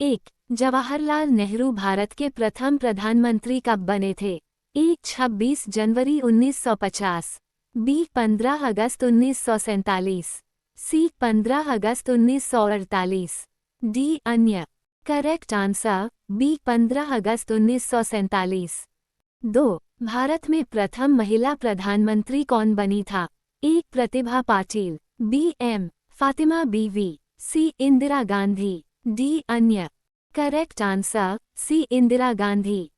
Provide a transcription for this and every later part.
एक, जवाहरलाल नेहरू भारत के प्रथम प्रधानमंत्री कब बने थे? ए. 26 जनवरी 1950, बी. 15 अगस्त 1947, सी. 15 अगस्त 1948, डी. अन्य। Correct answer B. 15 अगस्त 1947। 2. भारत में प्रथम महिला प्रधानमंत्री कौन बनी था? A. Pratibha Patil, B. M. Fathima Beevi, C. Indira Gandhi, D. अन्य। Correct answer C. Indira Gandhi.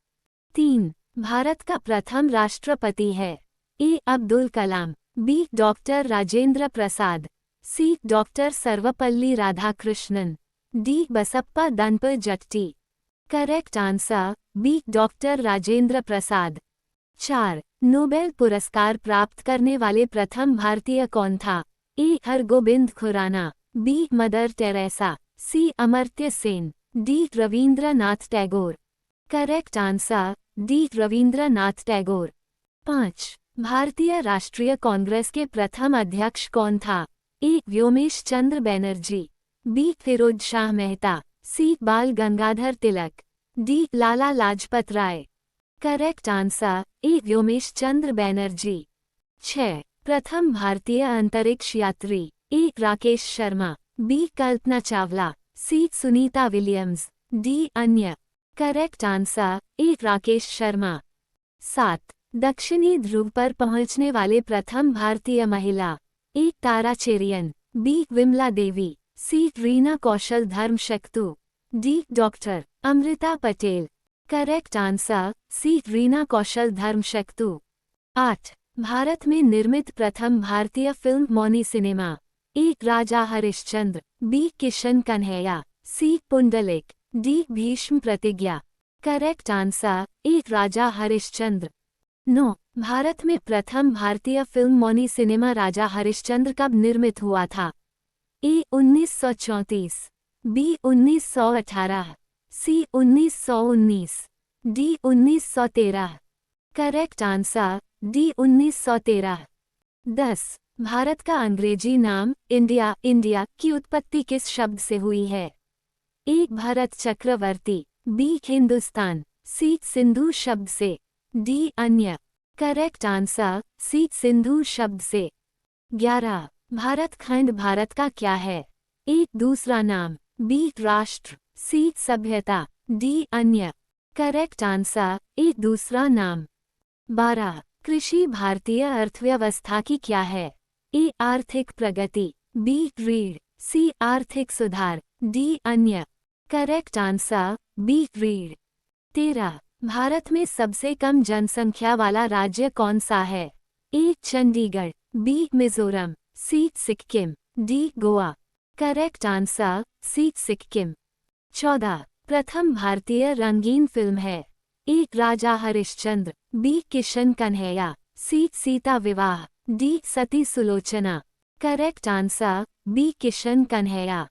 3. Bharat का प्रथम राष्ट्रपति है? A. Abdul Kalam, B. Doctor Rajendra Prasad, C. Doctor Sarvepalli Radhakrishnan, D. Basappa Danappa Jatti. Correct answer B. Doctor Rajendra Prasad. 4. Nobel पुरस्कार प्राप्त करने वाले प्रथम भारतीय कौन था? A. Hargobind Khorana, B. Mother Teresa, C. Amartya Sen, D. Rabindranath Tagore. Correct answer D. Rabindranath Tagore. 5. Bharatiya Rashtriya Congress के प्रथम अध्यक्ष कौन था? A. Womesh Chandra Banerjee, B. Feroze Shah Mehta, C. Bal Gangadhar Tilak, D. Lala Lajpat Rai. Correct answer A. Womesh Chandra Banerjee. 6. प्रथम भारतीय अंतरिक्ष यात्री? ए. Rakesh Sharma, B. Kalpana Chawla, C. Sunita Williams, D. अन्य। Correct answer A. Rakesh Sharma. 7. दक्षिणी ध्रुव पर पहुंचने वाले प्रथम भारतीय महिला? A. Tara Cherian, B. Vimla Devi, C. Reena Kaushal Dharmshaktu, D. Doctor Amrita Patel. Correct answer C. Reena Kaushal Dharmshaktu. 8. Bharat में निर्मित प्रथम भारतीय फिल्म मौनी cinema? A. Raja Harishchandra, B. Kishan Kanhaiya, C. Pundalik, D. Bhishma Pratigya. Correct answer A. Raja Harishchandra. 9. Bharat में प्रथम भारतीय फिल्म मौनी सिनेमा राजा हरिश्चंद्र कब निर्मित हुआ था? ए. 1934, बी. 1918, सी. 1919, D. 1913। Correct answer D. 1913। 10. Bharat का अंग्रेजी नाम इंडिया की उत्पत्ति किस शब्द से हुई है? ए. भरत चक्रवर्ती, बी. हिंदुस्तान, सी. सिंधु शब्द से, डी. अन्य। करेक्ट आंसर सी. सिंधु शब्द से। 11. भारत खंड भारत का क्या है? ए. दूसरा नाम, बी. राष्ट्र, सी. सभ्यता, डी. अन्य। करेक्ट आंसर ए. दूसरा नाम। 12. कृषि भारतीय अर्थव्यवस्था की क्या है? ए. आर्थिक प्रगति, बी. रीढ़, सी. आर्थिक सुधार, डी. अन्य। Correct answer B. रीढ़। 13. भारत में सबसे कम जनसंख्या वाला राज्य कौन सा है? A. Chandigarh, B. Mizoram, C. Sikkim, D. Goa. Correct answer C. Sikkim. 14. प्रथम भारतीय रंगीन फिल्म है? A. Raja Harishchandra, B. Kishan Kanhaiya, C. Sita Vivah, D. Sati Sulochana. Correct answer B. Kishan Kanhaiya.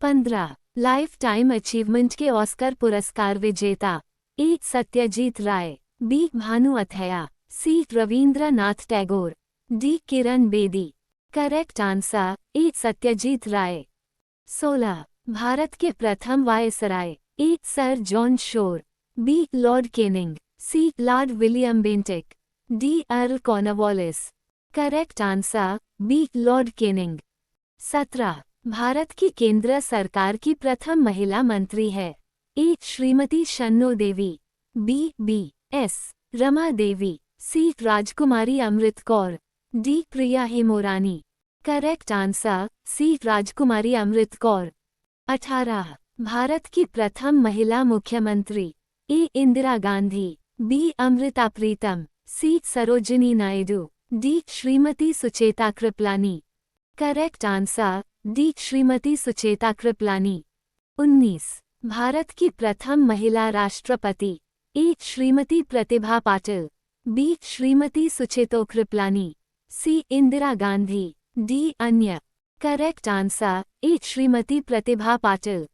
15. Life time achievement के ऑस्कर पुरस्कार विजेता? A. Satyajit Ray, B. Bhanu Athaiya, C. Rabindranath Tagore, D. Kiran Bedi. Correct answer A. Satyajit Ray. 16. Bharat के प्रथम वायसराय? ए. Sir John Shore, B. Lord Canning, C. Lord William Bentinck, D. Earl Cornwallis. Correct answer B. Lord Canning. 17. Bharat की केंद्र सरकार की प्रथम महिला मंत्री है? A. Shrimati Shanno Devi, B. S. Rama Devi, C. Rajkumari Amrit Kaur, D. Priya Hemorani. Correct answer C. Rajkumari Amrit Kaur. 18. Bharat की प्रथम महिला मुख्यमंत्री? A. Indira Gandhi, B. Amrita Pritam, C. Sarojini Naidu, D. Shrimati Sucheta Kripalani. Correct answer D. Shrimati Sucheta Kripalani. 19. Bharat की प्रथम महिला राष्ट्रपति? A. Shrimati Pratibha Patil, B. Shrimati Sucheta Kripalani, C. Indira Gandhi, D. अन्य। Correct answer A. Shrimati Pratibha Patil.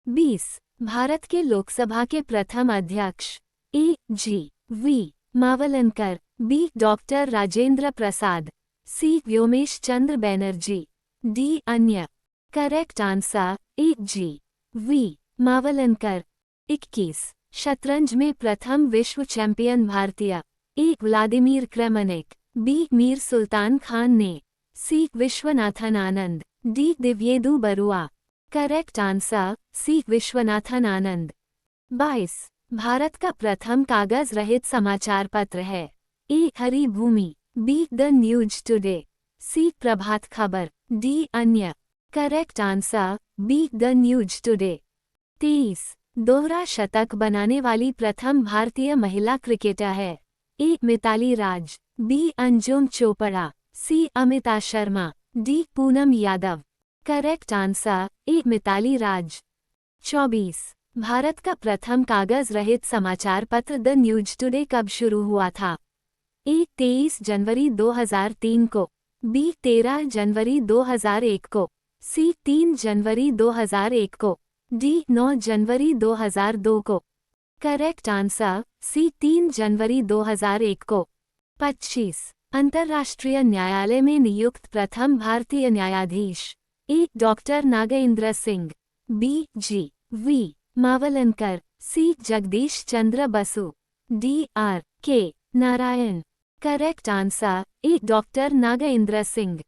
20. Bharat के लोकसभा के प्रथम अध्यक्ष? A. G. V. Mavalankar, B. Doctor Rajendra Prasad, C. Womesh Chandra Banerjee, D. अन्य। Correct answer A. G. V. Mavalankar. 21 शतरंज में प्रथम विश्व चैंपियन भारतीय। A Vladimir Kramnik. B Mir Sultan Khan ने। सी विश्वनाथन आनंद। डी दिव्येदु Barua. Correct answer C Viswanathan Anand. 22 Bharat का प्रथम कागज रहित समाचार पत्र है। A Hari Bhoomi. B the news today. C Prabhat Khabar. D अन्य। Correct answer B the news today. 23 दोहरा शतक बनाने वाली प्रथम भारतीय महिला क्रिकेटर है। A Mithali Raj. B Anjum Chopra. C Amita Sharma. D Poonam Yadav. Correct answer A Mithali Raj. 24 Bharat का प्रथम कागज रहित समाचार पत्र द न्यूज टुडे कब शुरू हुआ था। ए 23 जनवरी 2003 को। बी 13 जनवरी 2001 को। सी 3 जनवरी 2001 को। डी 9 जनवरी 2002 को। करेक्ट आंसर सी 3 जनवरी 2001 को। 25 अंतर्राष्ट्रीय न्यायालय में नियुक्त प्रथम भारतीय न्यायाधीश। A doctor Nagendra Singh. B G V Mavalankar. C Jagdish Chandra Bose. D R K Narayan. Correct answer A doctor Nagendra Singh.